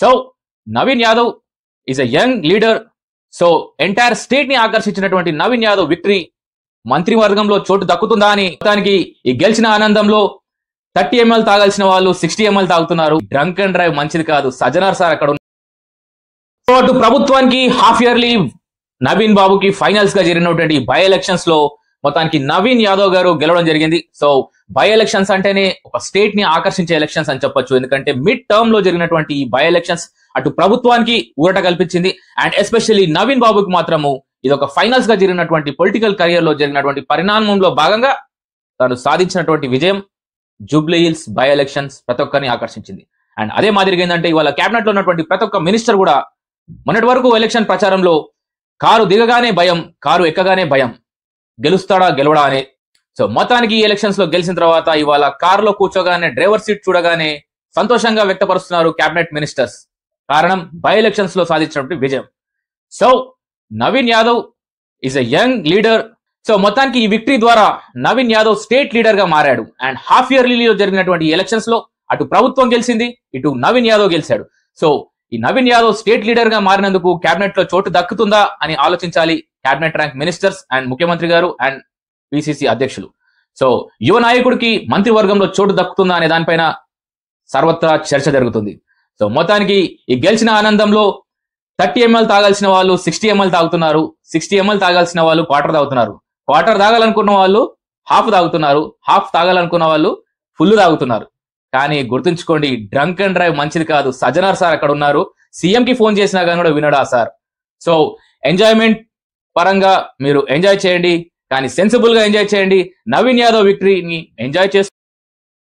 So Naveen Yadav is a young leader. So entire state ని ఆకర్షించినటువంటి Naveen Yadav victory మంత్రివర్గంలో చోటు దక్కుతుందా అని మొత్తానికి ఈ గెలిచిన ఆనందంలో 30 ml తాగాల్సిన వాళ్ళు 60 ml తాగుతున్నారు. డ్రంక్ అండ్ డ్రైవ్ మంచిది కాదు. సజ్జనార్ సార్ అక్కడ సో అటు ప్రభుత్వానికి హాఫ్ ఇయర్లీ నవీన్ బాబుకి ఫైనల్స్ గా జరిగినటువంటి బై ఎలక్షన్స్ లో మొత్తానికి నవీన్ యాదవ్ గారు గెలవడం జరిగింది. సో బై ఎలక్షన్స్ అంటేనే ఒక స్టేట్ ని ఆకర్షించే ఎలక్షన్స్ అని చెప్పొచ్చు. ఎందుకంటే మిడ్ టర్మ్ లో జరిగినటువంటి ఈ బై ఎలక్షన్స్ అటు ప్రభుత్వానికి ఊరట కల్పించింది అండ్ ఎస్పెషల్లీ నవీన్ బాబుకి మాత్రము ఇది ఒక ఫైనల్స్ గా జరిగినటువంటి పొలిటికల్ కెరియర్ లో జరిగినటువంటి పరిణామంలో భాగంగా తాను సాధించినటువంటి విజయం. జూబ్లీ హిల్స్ బై ఎలక్షన్స్ ప్రతి ఒక్కరిని ఆకర్షించింది. అండ్ అదే మాదిరిగా ఏంటంటే ఇవాళ కేబినెట్ లో ఉన్నటువంటి ప్రతి ఒక్క మినిస్టర్ కూడా మొన్నటి వరకు ఎలక్షన్ ప్రచారంలో కారు దిగగానే భయం, కారు ఎక్కగానే భయం, గెలుస్తాడా గెలవడా అనే. సో మొత్తానికి ఈ ఎలక్షన్స్ లో గెలిచిన తర్వాత ఇవాళ కారులో కూర్చోగానే డ్రైవర్ సీట్ చూడగానే సంతోషంగా వ్యక్తపరుస్తున్నారు కేబినెట్ మినిస్టర్స్. కారణం బై ఎలక్షన్స్ లో సాధించినటువంటి విజయం. So Naveen Yadav is a young leader. So మొత్తానికి ఈ విక్టరీ ద్వారా నవీన్ యాదవ్ స్టేట్ లీడర్ గా మారాడు. అండ్ హాఫ్ ఇయర్లీలో జరిగినటువంటి ఎలక్షన్స్ లో అటు ప్రభుత్వం గెలిచింది, ఇటు నవీన్ యాదవ్ గెలిచాడు. సో ఈ నవీన్ యాదవ్ స్టేట్ లీడర్ గా మారినందుకు కేబినెట్ లో చోటు దక్కుతుందా అని ఆలోచించాలి కేబినెట్ ర్యాంక్ మినిస్టర్స్ అండ్ ముఖ్యమంత్రి గారు అండ్ పిసిసి అధ్యక్షులు. సో యువ నాయకుడికి మంత్రివర్గంలో చోటు దక్కుతుందా అనే దానిపైన సర్వత్రా చర్చ జరుగుతుంది. సో మొత్తానికి ఈ గెలిచిన ఆనందంలో 30 ml తాగాల్సిన వాళ్ళు 60 ml తాగుతున్నారు. 60 ml తాగాల్సిన వాళ్ళు క్వార్టర్ తాగుతున్నారు. క్వార్టర్ తాగాలనుకున్న వాళ్ళు హాఫ్ తాగుతున్నారు. హాఫ్ తాగాలనుకున్న వాళ్ళు ఫుల్ తాగుతున్నారు. కానీ గుర్తుంచుకోండి, డ్రంక్ అండ్ డ్రైవ్ మంచిది కాదు. సజ్జనార్ సార్ అక్కడ ఉన్నారు. సీఎం కి ఫోన్ చేసినా కానీ కూడా వినడా సార్. సో ఎంజాయ్మెంట్ పరంగా మీరు ఎంజాయ్ చేయండి, కానీ సెన్సిబుల్ గా ఎంజాయ్ చేయండి. నవీన్ యాదవ్ విక్టరీని ఎంజాయ్ చేస్తూ